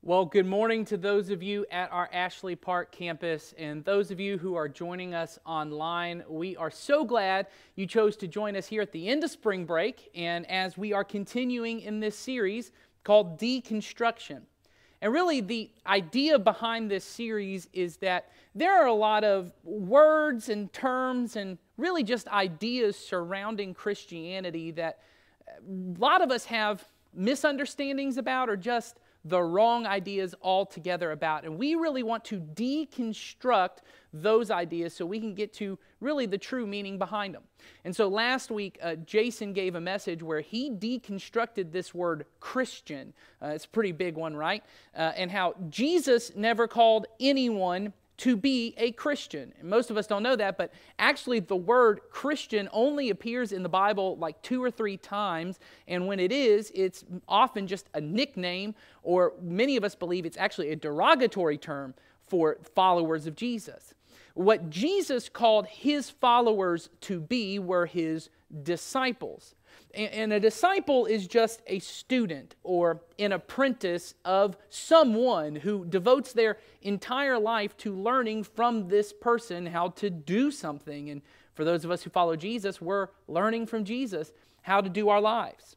Well, good morning to those of you at our Ashley Park campus and those of you who are joining us online. We are so glad you chose to join us here at the end of spring break and as we are continuing in this series called Deconstruction. And really the idea behind this series is that there are a lot of words and terms and really just ideas surrounding Christianity that a lot of us have misunderstandings about or just the wrong ideas altogether about. And we really want to deconstruct those ideas so we can get to really the true meaning behind them. And so last week, Jason gave a message where he deconstructed this word Christian. It's a pretty big one, right? And how Jesus never called anyone to be a Christian. And most of us don't know that, but actually the word Christian only appears in the Bible like 2 or 3 times, and when it is, it's often just a nickname, or many of us believe it's actually a derogatory term for followers of Jesus. What Jesus called his followers to be were his disciples. And a disciple is just a student or an apprentice of someone who devotes their entire life to learning from this person how to do something. And for those of us who follow Jesus, we're learning from Jesus how to do our lives.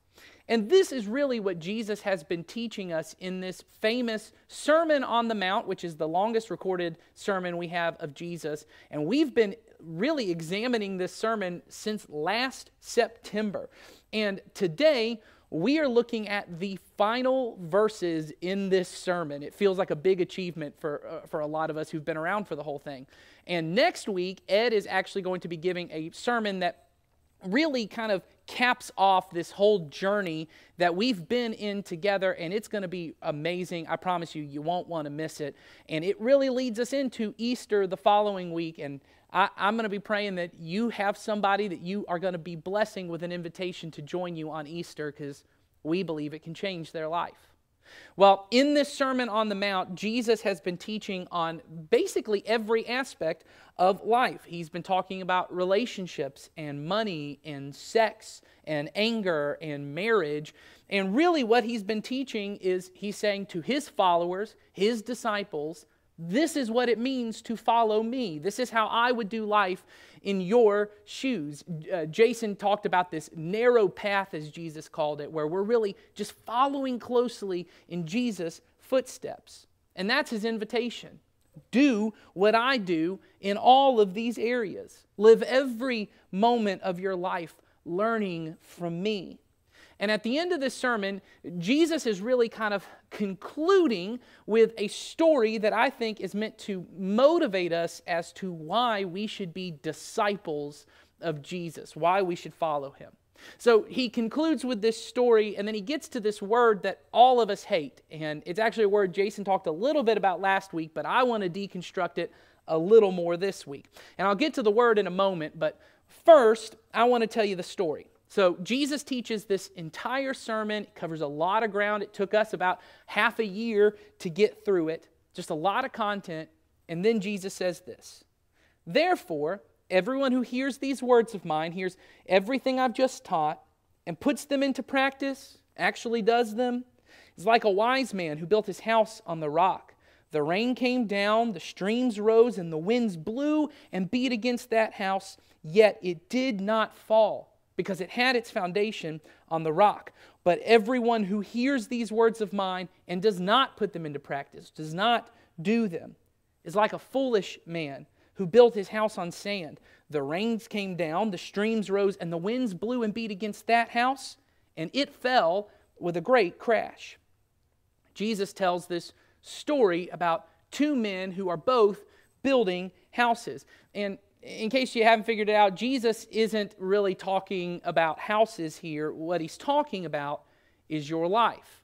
And this is really what Jesus has been teaching us in this famous Sermon on the Mount, which is the longest recorded sermon we have of Jesus. And we've been really examining this sermon since last September. And today, we are looking at the final verses in this sermon. It feels like a big achievement for a lot of us who've been around for the whole thing. And next week, Ed is actually going to be giving a sermon that really kind of caps off this whole journey that we've been in together, and it's going to be amazing. I promise you, you won't want to miss it. And it really leads us into Easter the following week, and I'm going to be praying that you have somebody that you are going to be blessing with an invitation to join you on Easter, because we believe it can change their life. Well, in this Sermon on the Mount, Jesus has been teaching on basically every aspect of life. He's been talking about relationships and money and sex and anger and marriage. And really what he's been teaching is he's saying to his followers, his disciples, this is what it means to follow me. This is how I would do life in your shoes. Jason talked about this narrow path, as Jesus called it, where we're really just following closely in Jesus' footsteps. And that's his invitation. Do what I do in all of these areas. Live every moment of your life learning from me. And at the end of this sermon, Jesus is really kind of concluding with a story that I think is meant to motivate us as to why we should be disciples of Jesus, why we should follow him. So he concludes with this story, and then he gets to this word that all of us hate. And it's actually a word Jason talked a little bit about last week, but I want to deconstruct it a little more this week. And I'll get to the word in a moment, but first, I want to tell you the story. So Jesus teaches this entire sermon. It covers a lot of ground. It took us about half a year to get through it. Just a lot of content. And then Jesus says this: "Therefore, everyone who hears these words of mine, hears everything I've just taught, and puts them into practice, actually does them, is like a wise man who built his house on the rock. The rain came down, the streams rose, and the winds blew and beat against that house, yet it did not fall, because it had its foundation on the rock. But everyone who hears these words of mine and does not put them into practice, does not do them, is like a foolish man who built his house on sand. The rains came down, the streams rose, and the winds blew and beat against that house, and it fell with a great crash." Jesus tells this story about 2 men who are both building houses. And in case you haven't figured it out, Jesus isn't really talking about houses here. What he's talking about is your life.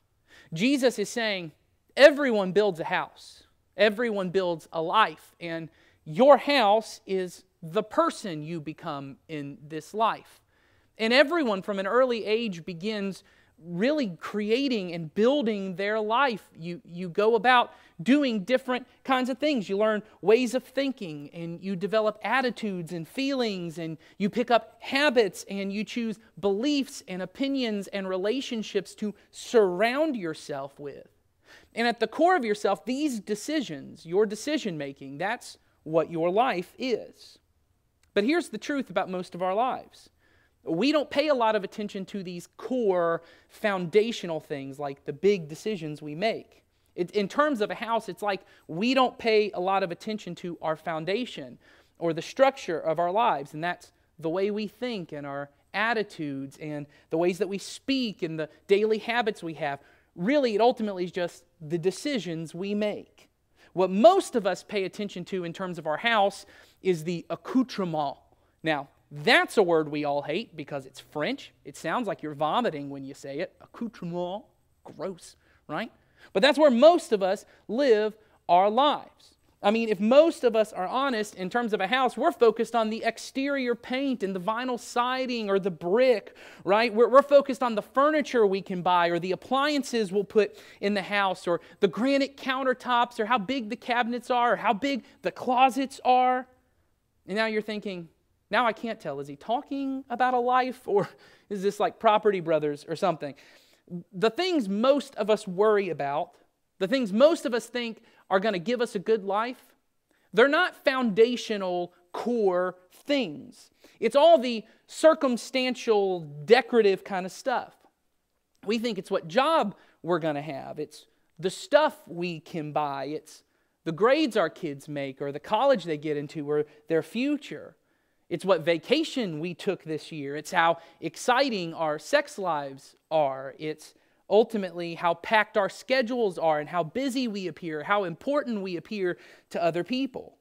Jesus is saying everyone builds a house. Everyone builds a life. And your house is the person you become in this life. And everyone from an early age begins really creating and building their life. You go about doing different kinds of things. You learn ways of thinking, and you develop attitudes and feelings, and you pick up habits, and you choose beliefs and opinions and relationships to surround yourself with. And at the core of yourself, these decisions, your decision making, that's what your life is. But here's the truth about most of our lives. We don't pay a lot of attention to these core foundational things like the big decisions we make. In terms of a house, it's like we don't pay a lot of attention to our foundation or the structure of our lives, and that's the way we think and our attitudes and the ways that we speak and the daily habits we have. Really, it ultimately is just the decisions we make. What most of us pay attention to in terms of our house is the accoutrement. Now, that's a word we all hate because it's French. It sounds like you're vomiting when you say it. Accoutrement. Gross, right? But that's where most of us live our lives. I mean, if most of us are honest in terms of a house, we're focused on the exterior paint and the vinyl siding or the brick, right? We're focused on the furniture we can buy or the appliances we'll put in the house or the granite countertops or how big the cabinets are or how big the closets are. And now you're thinking, now I can't tell. Is he talking about a life or is this like Property Brothers or something? The things most of us worry about, the things most of us think are going to give us a good life, they're not foundational core things. It's all the circumstantial, decorative kind of stuff. We think it's what job we're going to have. It's the stuff we can buy. It's the grades our kids make or the college they get into or their future. It's what vacation we took this year. It's how exciting our sex lives are. It's ultimately how packed our schedules are and how busy we appear, how important we appear to other people.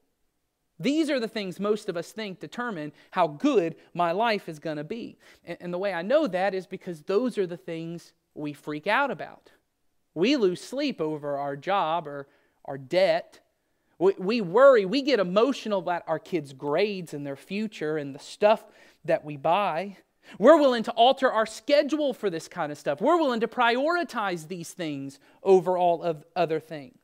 These are the things most of us think determine how good my life is going to be. And the way I know that is because those are the things we freak out about. We lose sleep over our job or our debt. We worry, we get emotional about our kids' grades and their future and the stuff that we buy. We're willing to alter our schedule for this kind of stuff. We're willing to prioritize these things over all of other things.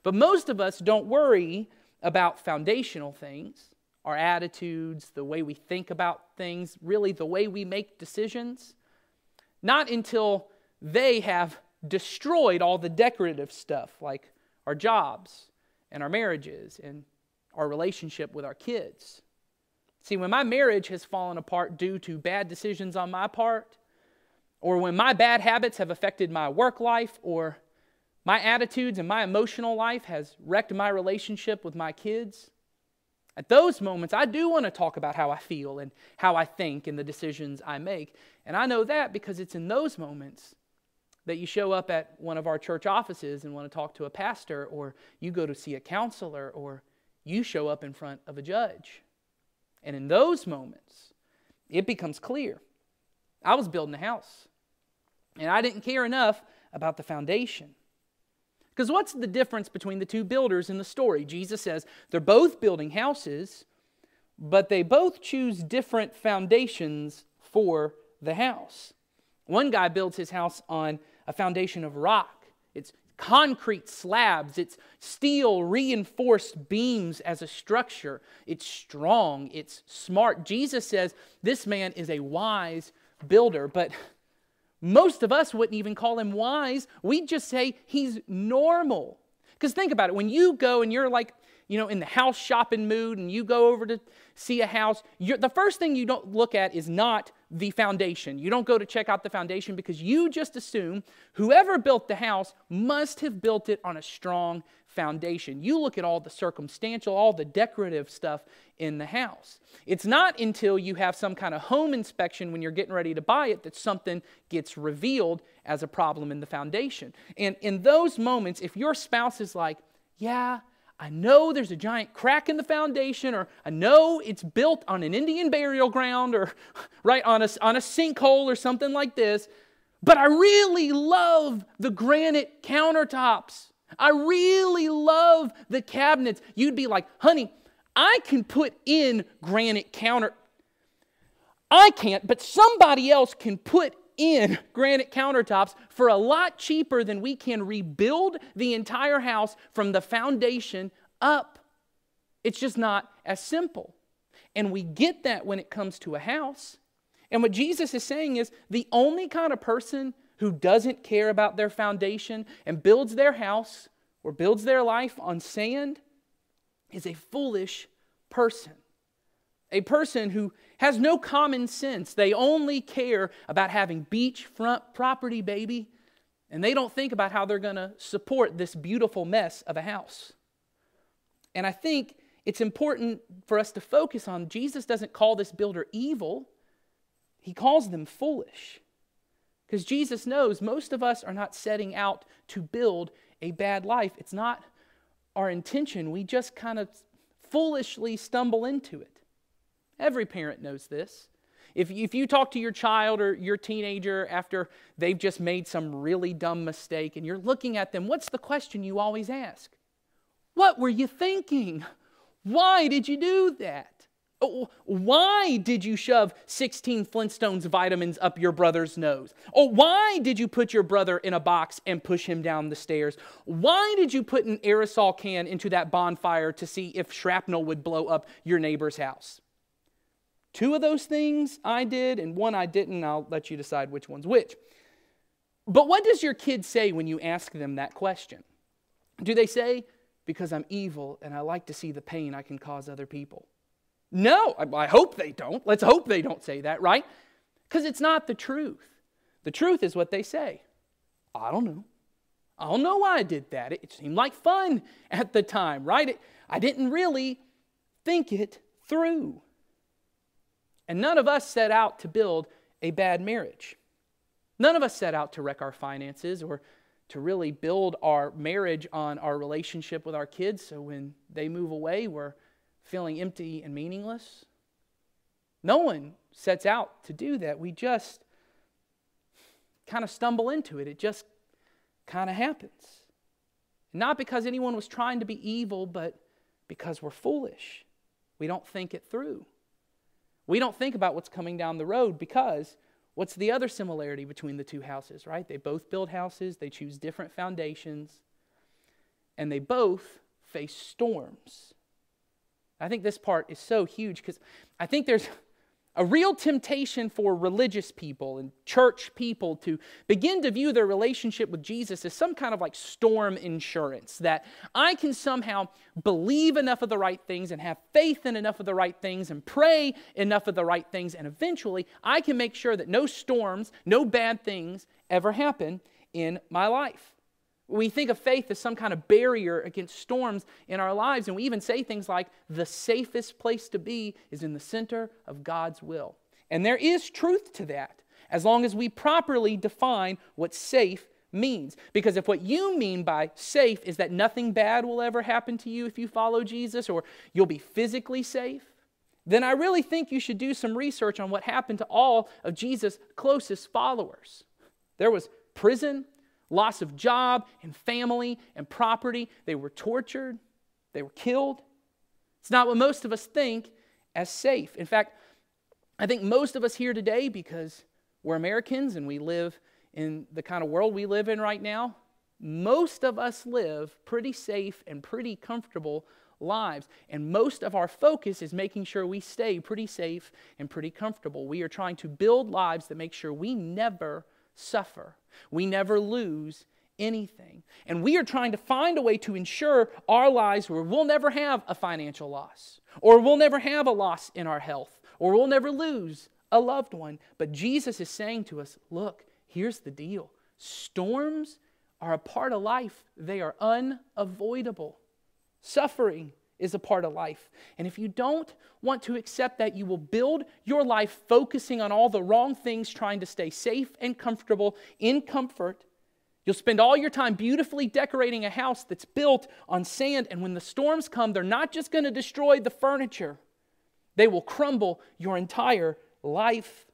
But most of us don't worry about foundational things, our attitudes, the way we think about things, really the way we make decisions, not until they have destroyed all the decorative stuff like our jobs and our marriages and our relationship with our kids. See, when my marriage has fallen apart due to bad decisions on my part, or when my bad habits have affected my work life, or my attitudes and my emotional life has wrecked my relationship with my kids, at those moments, I do want to talk about how I feel and how I think and the decisions I make. And I know that because it's in those moments that you show up at one of our church offices and want to talk to a pastor, or you go to see a counselor, or you show up in front of a judge. And in those moments, it becomes clear. I was building a house, and I didn't care enough about the foundation. Because what's the difference between the two builders in the story? Jesus says they're both building houses, but they both choose different foundations for the house. One guy builds his house on a foundation of rock. It's concrete slabs. It's steel reinforced beams as a structure. It's strong. It's smart. Jesus says this man is a wise builder, but most of us wouldn't even call him wise. We'd just say he's normal. Because think about it. When you go and you're like, in the house shopping mood and you go over to see a house, the first thing you don't look at is not the foundation. You don't go to check out the foundation because you just assume whoever built the house must have built it on a strong foundation. You look at all the circumstantial, all the decorative stuff in the house. It's not until you have some kind of home inspection when you're getting ready to buy it that something gets revealed as a problem in the foundation. And in those moments, if your spouse is like, yeah, I know there's a giant crack in the foundation, or I know it's built on an Indian burial ground, or right on a sinkhole or something like this, but I really love the granite countertops. I really love the cabinets. You'd be like, honey, I can put in granite counter. I can't, but somebody else can put in granite countertops for a lot cheaper than we can rebuild the entire house from the foundation up. It's just not as simple. And we get that when it comes to a house. And what Jesus is saying is the only kind of person who doesn't care about their foundation and builds their house or builds their life on sand is a foolish person. A person who has no common sense. They only care about having beachfront property, baby. And they don't think about how they're going to support this beautiful mess of a house. And I think it's important for us to focus on, Jesus doesn't call this builder evil. He calls them foolish. Because Jesus knows most of us are not setting out to build a bad life. It's not our intention. We just kind of foolishly stumble into it. Every parent knows this. If you talk to your child or your teenager after they've just made some really dumb mistake and you're looking at them, what's the question you always ask? What were you thinking? Why did you do that? Why did you shove 16 Flintstones vitamins up your brother's nose? Why did you put your brother in a box and push him down the stairs? Why did you put an aerosol can into that bonfire to see if shrapnel would blow up your neighbor's house? 2 of those things I did and 1 I didn't. I'll let you decide which one's which. But what does your kid say when you ask them that question? Do they say, because I'm evil and I like to see the pain I can cause other people? No, I hope they don't. Let's hope they don't say that, right? Because it's not the truth. The truth is what they say. I don't know. I don't know why I did that. It seemed like fun at the time, right? I didn't really think it through. And none of us set out to build a bad marriage. None of us set out to wreck our finances or to really build our marriage on our relationship with our kids so when they move away, we're feeling empty and meaningless. No one sets out to do that. We just kind of stumble into it. It just kind of happens. Not because anyone was trying to be evil, but because we're foolish. We don't think it through. We don't think about what's coming down the road because what's the other similarity between the 2 houses, right? They both build houses, they choose different foundations, and they both face storms. I think this part is so huge because I think there's a real temptation for religious people and church people to begin to view their relationship with Jesus as some kind of like storm insurance, that I can somehow believe enough of the right things and have faith in enough of the right things and pray enough of the right things, and eventually I can make sure that no storms, no bad things ever happen in my life. We think of faith as some kind of barrier against storms in our lives, and we even say things like, the safest place to be is in the center of God's will. And there is truth to that, as long as we properly define what safe means. Because if what you mean by safe is that nothing bad will ever happen to you if you follow Jesus, or you'll be physically safe, then I really think you should do some research on what happened to all of Jesus' closest followers. There was prison, loss of job and family and property. They were tortured. They were killed. It's not what most of us think as safe. In fact, I think most of us here today, because we're Americans and we live in the kind of world we live in right now, most of us live pretty safe and pretty comfortable lives. And most of our focus is making sure we stay pretty safe and pretty comfortable. We are trying to build lives that make sure we never suffer. We never lose anything. And we are trying to find a way to ensure our lives where we'll never have a financial loss, or we'll never have a loss in our health, or we'll never lose a loved one. But Jesus is saying to us, look, here's the deal. Storms are a part of life. They are unavoidable. Suffering is a part of life. And if you don't want to accept that, you will build your life focusing on all the wrong things, trying to stay safe and comfortable in comfort. You'll spend all your time beautifully decorating a house that's built on sand, and when the storms come, they're not just going to destroy the furniture. They will crumble your entire life.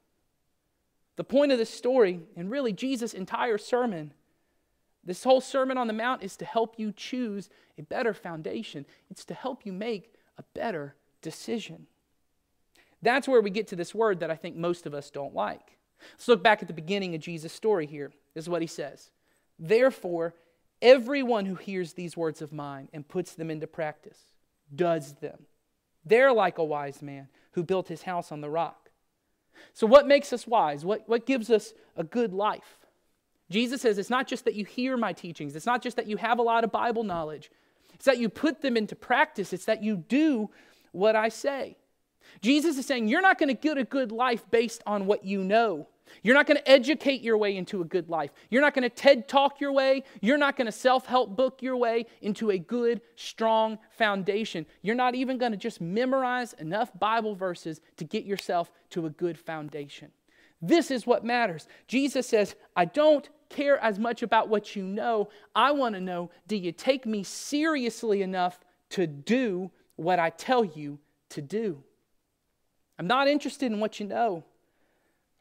The point of this story, and really Jesus' entire sermon, this whole Sermon on the Mount, is to help you choose a better foundation. It's to help you make a better decision. That's where we get to this word that I think most of us don't like. Let's look back at the beginning of Jesus' story here. This is what he says. Therefore, everyone who hears these words of mine and puts them into practice does them. They're like a wise man who built his house on the rock. So what makes us wise? What gives us a good life? Jesus says it's not just that you hear my teachings. It's not just that you have a lot of Bible knowledge. It's that you put them into practice. It's that you do what I say. Jesus is saying you're not going to get a good life based on what you know. You're not going to educate your way into a good life. You're not going to TED Talk your way. You're not going to self-help book your way into a good, strong foundation. You're not even going to just memorize enough Bible verses to get yourself to a good foundation. This is what matters. Jesus says, I don't care as much about what you know. I want to know, do you take me seriously enough to do what I tell you to do? I'm not interested in what you know,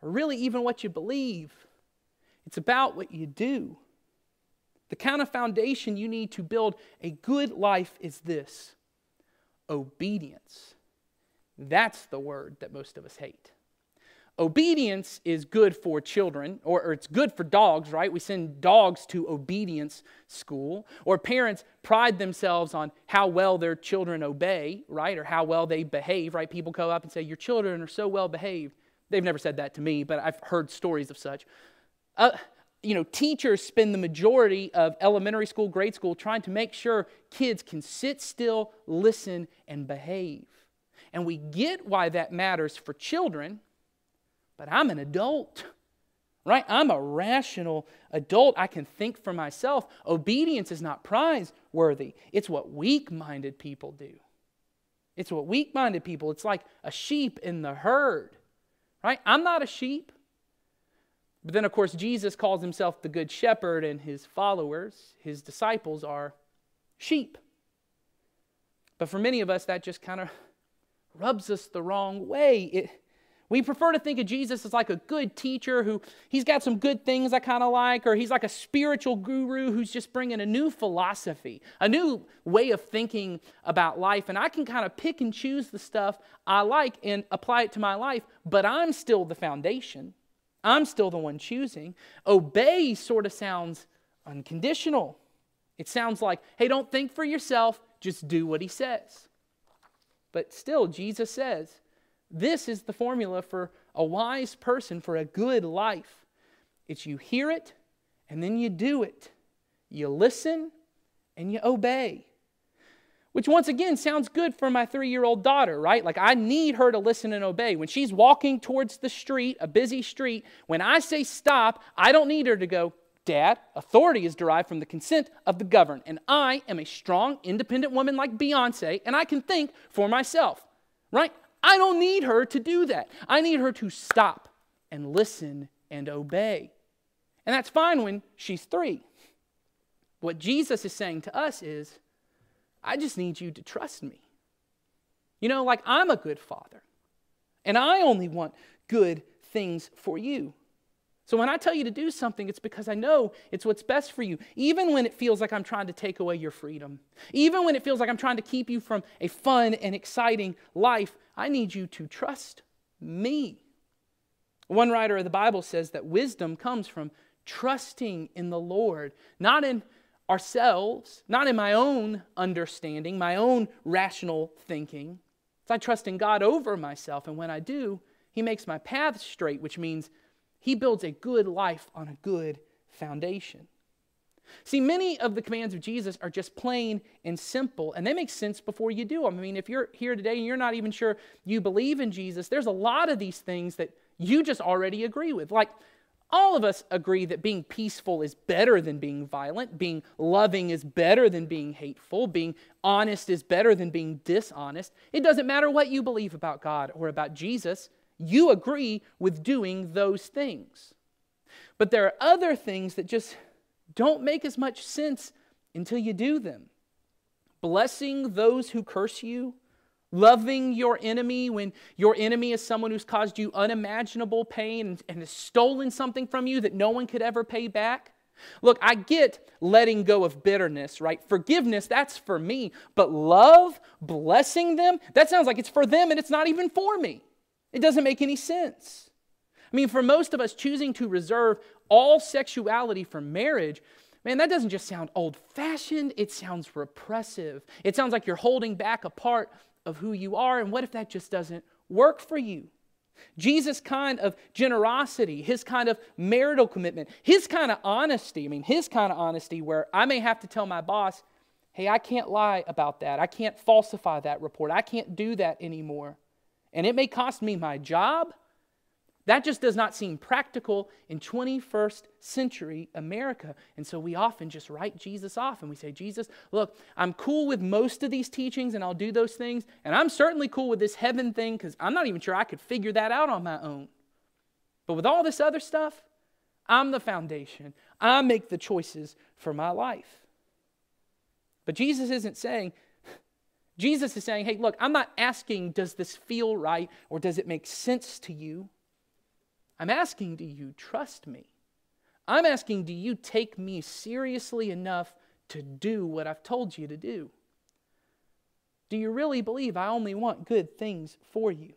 or really even what you believe. It's about what you do. The kind of foundation you need to build a good life is this: obedience. That's the word that most of us hate. Obedience is good for children, or it's good for dogs, right? We send dogs to obedience school. Or parents pride themselves on how well their children obey, right? Or how well they behave, right? People go up and say, your children are so well behaved. They've never said that to me, but I've heard stories of such. Teachers spend the majority of elementary school, grade school, trying to make sure kids can sit still, listen, and behave. And we get why that matters for children. But I'm an adult, right? I'm a rational adult. I can think for myself. Obedience is not prize-worthy. It's what weak-minded people do. It's what weak-minded people, it's like a sheep in the herd, right? I'm not a sheep. But then, of course, Jesus calls himself the good shepherd, and his followers, his disciples, are sheep. But for many of us, that just kind of rubs us the wrong way. We prefer to think of Jesus as like a good teacher who, he's got some good things I kind of like, or he's like a spiritual guru who's just bringing a new philosophy, a new way of thinking about life. And I can kind of pick and choose the stuff I like and apply it to my life, but I'm still the foundation. I'm still the one choosing. Obey sort of sounds unconditional. It sounds like, hey, don't think for yourself, just do what he says. But still, Jesus says, this is the formula for a wise person, for a good life. It's you hear it, and then you do it. You listen, and you obey. Which once again sounds good for my 3-year-old daughter, right? Like I need her to listen and obey. When she's walking towards the street, a busy street, when I say stop, I don't need her to go, Dad, authority is derived from the consent of the governed, and I am a strong, independent woman like Beyonce, and I can think for myself, right? I don't need her to do that. I need her to stop and listen and obey. And that's fine when she's 3. What Jesus is saying to us is, I just need you to trust me. Like I'm a good father, and I only want good things for you. So when I tell you to do something, it's because I know it's what's best for you. Even when it feels like I'm trying to take away your freedom. Even when it feels like I'm trying to keep you from a fun and exciting life, I need you to trust me. One writer of the Bible says that wisdom comes from trusting in the Lord, not in ourselves, not in my own understanding, my own rational thinking. It's I trust in God over myself, and when I do, he makes my path straight, which means he builds a good life on a good foundation. See, many of the commands of Jesus are just plain and simple, and they make sense before you do them. I mean, if you're here today and you're not even sure you believe in Jesus, there's a lot of these things that you just already agree with. Like, all of us agree that being peaceful is better than being violent, being loving is better than being hateful, being honest is better than being dishonest. It doesn't matter what you believe about God or about Jesus. You agree with doing those things. But there are other things that just don't make as much sense until you do them. Blessing those who curse you, loving your enemy when your enemy is someone who's caused you unimaginable pain and has stolen something from you that no one could ever pay back. Look, I get letting go of bitterness, right? Forgiveness, that's for me. But love, blessing them, that sounds like it's for them and it's not even for me. It doesn't make any sense. I mean, for most of us, choosing to reserve all sexuality for marriage, man, that doesn't just sound old-fashioned, it sounds repressive. It sounds like you're holding back a part of who you are, and what if that just doesn't work for you? Jesus' kind of generosity, His kind of marital commitment, His kind of honesty. His kind of honesty where I may have to tell my boss, hey, I can't lie about that. I can't falsify that report. I can't do that anymore. And it may cost me my job. That just does not seem practical in 21st century America. And so we often just write Jesus off and we say, Jesus, look, I'm cool with most of these teachings and I'll do those things. And I'm certainly cool with this heaven thing because I'm not even sure I could figure that out on my own. But with all this other stuff, I'm the foundation. I make the choices for my life. But Jesus isn't saying, Jesus is saying, hey, look, I'm not asking, does this feel right or does it make sense to you? I'm asking, do you trust me? I'm asking, do you take me seriously enough to do what I've told you to do? Do you really believe I only want good things for you?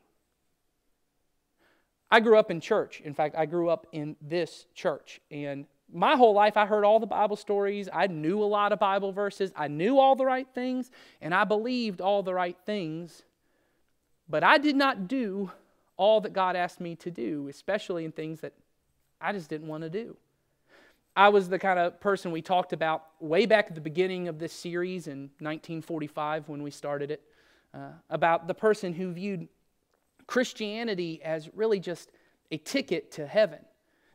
I grew up in church. In fact, I grew up in this church. And my whole life, I heard all the Bible stories. I knew a lot of Bible verses. I knew all the right things. And I believed all the right things. But I did not do all that God asked me to do, especially in things that I just didn't want to do. I was the kind of person we talked about way back at the beginning of this series in 1945 when we started it, about the person who viewed Christianity as really just a ticket to heaven.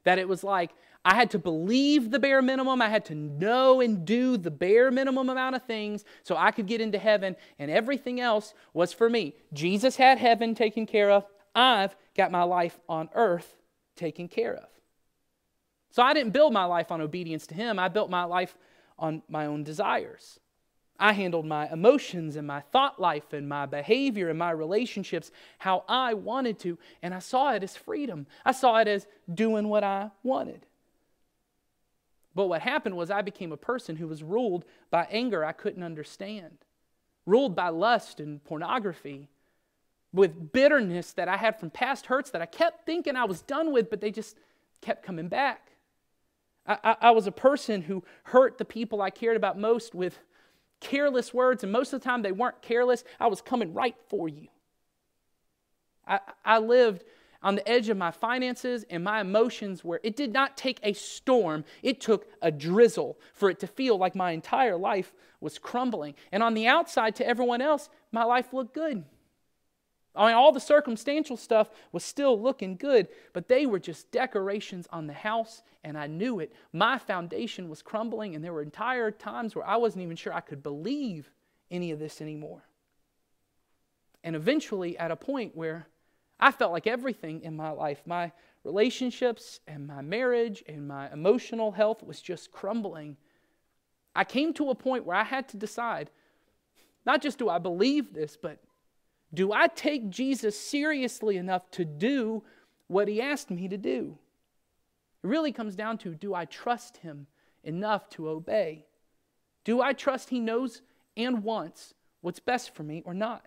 That it was like I had to believe the bare minimum, I had to know and do the bare minimum amount of things so I could get into heaven, and everything else was for me. Jesus had heaven taken care of. I've got my life on earth taken care of. So I didn't build my life on obedience to Him. I built my life on my own desires. I handled my emotions and my thought life and my behavior and my relationships how I wanted to, and I saw it as freedom. I saw it as doing what I wanted. But what happened was I became a person who was ruled by anger I couldn't understand, ruled by lust and pornography, with bitterness that I had from past hurts that I kept thinking I was done with, but they just kept coming back. I was a person who hurt the people I cared about most with careless words, and most of the time they weren't careless. I was coming right for you. I lived on the edge of my finances and my emotions where it did not take a storm, it took a drizzle for it to feel like my entire life was crumbling. And on the outside to everyone else, my life looked good. All the circumstantial stuff was still looking good, but they were just decorations on the house, and I knew it. My foundation was crumbling, and there were entire times where I wasn't even sure I could believe any of this anymore. And eventually, at a point where I felt like everything in my life, my relationships and my marriage and my emotional health was just crumbling, I came to a point where I had to decide, not just do I believe this, but do I take Jesus seriously enough to do what He asked me to do? It really comes down to, do I trust Him enough to obey? Do I trust He knows and wants what's best for me or not?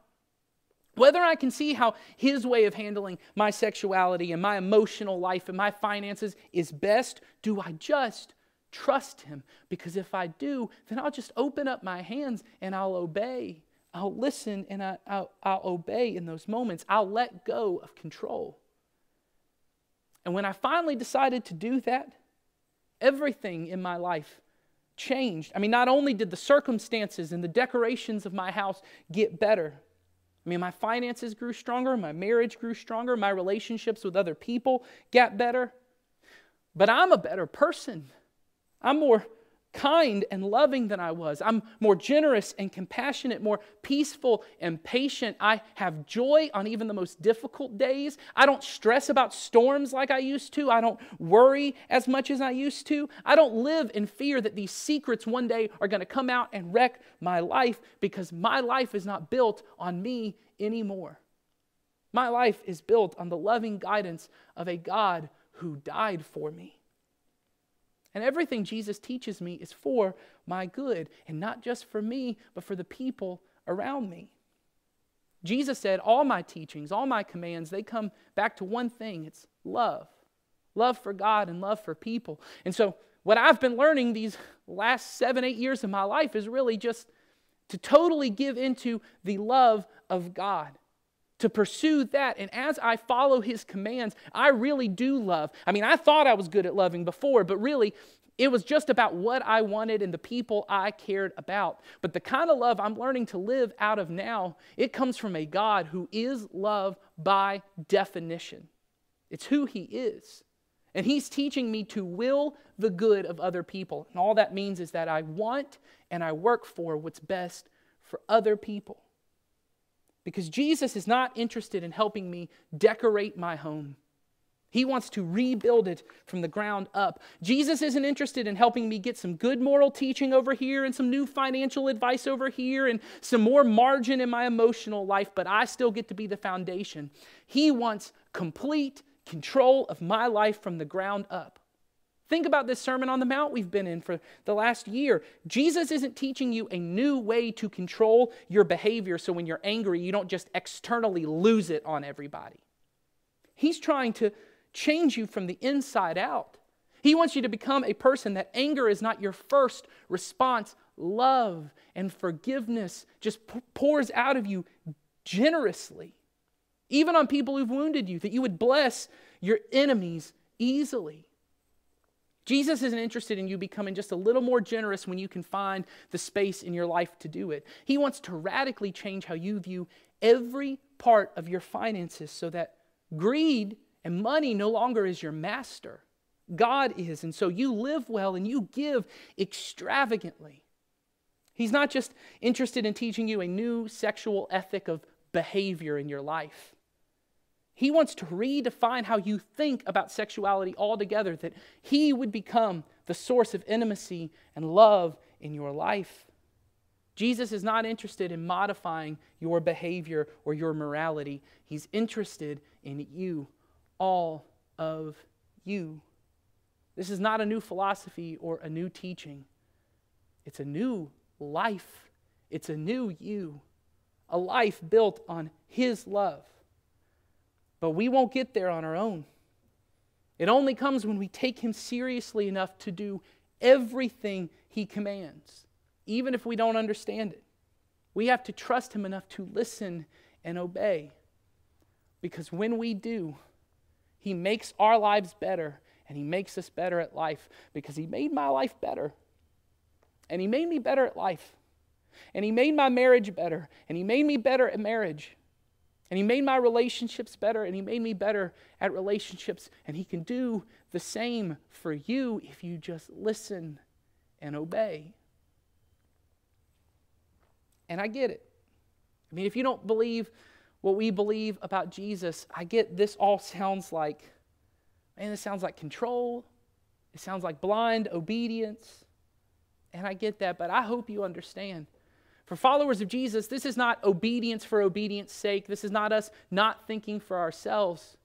Whether I can see how His way of handling my sexuality and my emotional life and my finances is best, do I just trust Him? Because if I do, then I'll just open up my hands and I'll obey. I'll listen and I'll obey in those moments. I'll let go of control. And when I finally decided to do that, everything in my life changed. Not only did the circumstances and the decorations of my house get better. My finances grew stronger, my marriage grew stronger, my relationships with other people got better. But I'm a better person. I'm more kind and loving than I was. I'm more generous and compassionate, more peaceful and patient. I have joy on even the most difficult days. I don't stress about storms like I used to. I don't worry as much as I used to. I don't live in fear that these secrets one day are going to come out and wreck my life, because my life is not built on me anymore. My life is built on the loving guidance of a God who died for me. And everything Jesus teaches me is for my good, and not just for me, but for the people around me. Jesus said all my teachings, all my commands, they come back to one thing. It's love. Love for God and love for people. And so what I've been learning these last 7-8 years of my life is really just to totally give into the love of God. to pursue that. And as I follow His commands, I really do love. I mean, I thought I was good at loving before, but really, it was just about what I wanted and the people I cared about. But the kind of love I'm learning to live out of now, it comes from a God who is love by definition. It's who He is. And He's teaching me to will the good of other people. And all that means is that I want and I work for what's best for other people. Because Jesus is not interested in helping me decorate my home. He wants to rebuild it from the ground up. Jesus isn't interested in helping me get some good moral teaching over here and some new financial advice over here and some more margin in my emotional life, but I still get to be the foundation. He wants complete control of my life from the ground up. Think about this Sermon on the Mount we've been in for the last year. Jesus isn't teaching you a new way to control your behavior so when you're angry, you don't just externally lose it on everybody. He's trying to change you from the inside out. He wants you to become a person that anger is not your first response. Love and forgiveness just pours out of you generously. Even on people who've wounded you, that you would bless your enemies easily. Jesus isn't interested in you becoming just a little more generous when you can find the space in your life to do it. He wants to radically change how you view every part of your finances so that greed and money no longer is your master. God is, and so you live well and you give extravagantly. He's not just interested in teaching you a new sexual ethic of behavior in your life. He wants to redefine how you think about sexuality altogether, that He would become the source of intimacy and love in your life. Jesus is not interested in modifying your behavior or your morality. He's interested in you, all of you. This is not a new philosophy or a new teaching. It's a new life. It's a new you. A life built on His love. But we won't get there on our own. It only comes when we take Him seriously enough to do everything He commands, even if we don't understand it. We have to trust Him enough to listen and obey. Because when we do, He makes our lives better, and He makes us better at life, because He made my life better. And He made me better at life. And He made my marriage better, and He made me better at marriage. And He made my relationships better, and He made me better at relationships. And He can do the same for you if you just listen and obey. And I get it. I mean, if you don't believe what we believe about Jesus, I get this all sounds like, man, this sounds like control. It sounds like blind obedience. And I get that, but I hope you understand. For followers of Jesus, this is not obedience for obedience sake. This is not us not thinking for ourselves.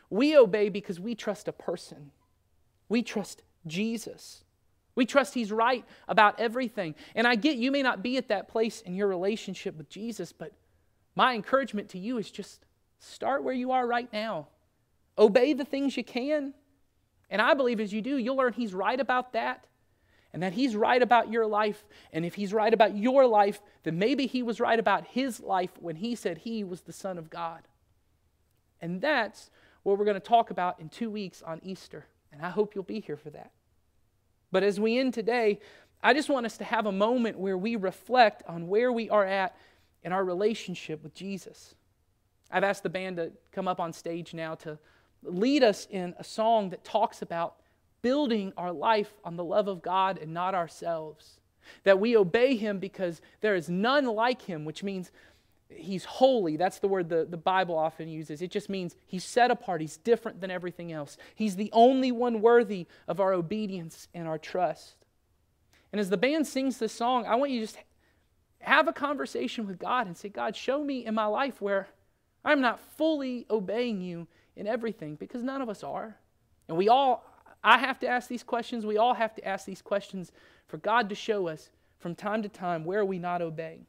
We obey because we trust a person. We trust Jesus. We trust He's right about everything. And I get you may not be at that place in your relationship with Jesus, but my encouragement to you is just start where you are right now. Obey the things you can. And I believe as you do, you'll learn He's right about that. And that He's right about your life. And if He's right about your life, then maybe He was right about His life when He said He was the Son of God. And that's what we're going to talk about in 2 weeks on Easter. And I hope you'll be here for that. But as we end today, I just want us to have a moment where we reflect on where we are at in our relationship with Jesus. I've asked the band to come up on stage now to lead us in a song that talks about building our life on the love of God and not ourselves. That we obey Him because there is none like Him, which means He's holy. That's the word the Bible often uses. It just means He's set apart. He's different than everything else. He's the only one worthy of our obedience and our trust. And as the band sings this song, I want you to just have a conversation with God and say, God, show me in my life where I'm not fully obeying You in everything, because none of us are. And I have to ask these questions. We all have to ask these questions for God to show us from time to time where are we not obeying.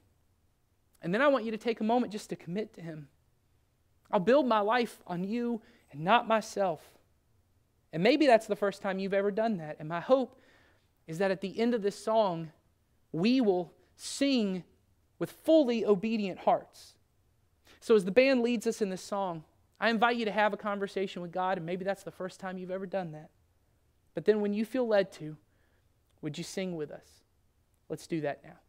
And then I want you to take a moment just to commit to Him. I'll build my life on You and not myself. And maybe that's the first time you've ever done that. And my hope is that at the end of this song, we will sing with fully obedient hearts. So as the band leads us in this song, I invite you to have a conversation with God, and maybe that's the first time you've ever done that. But then when you feel led to, would you sing with us? Let's do that now.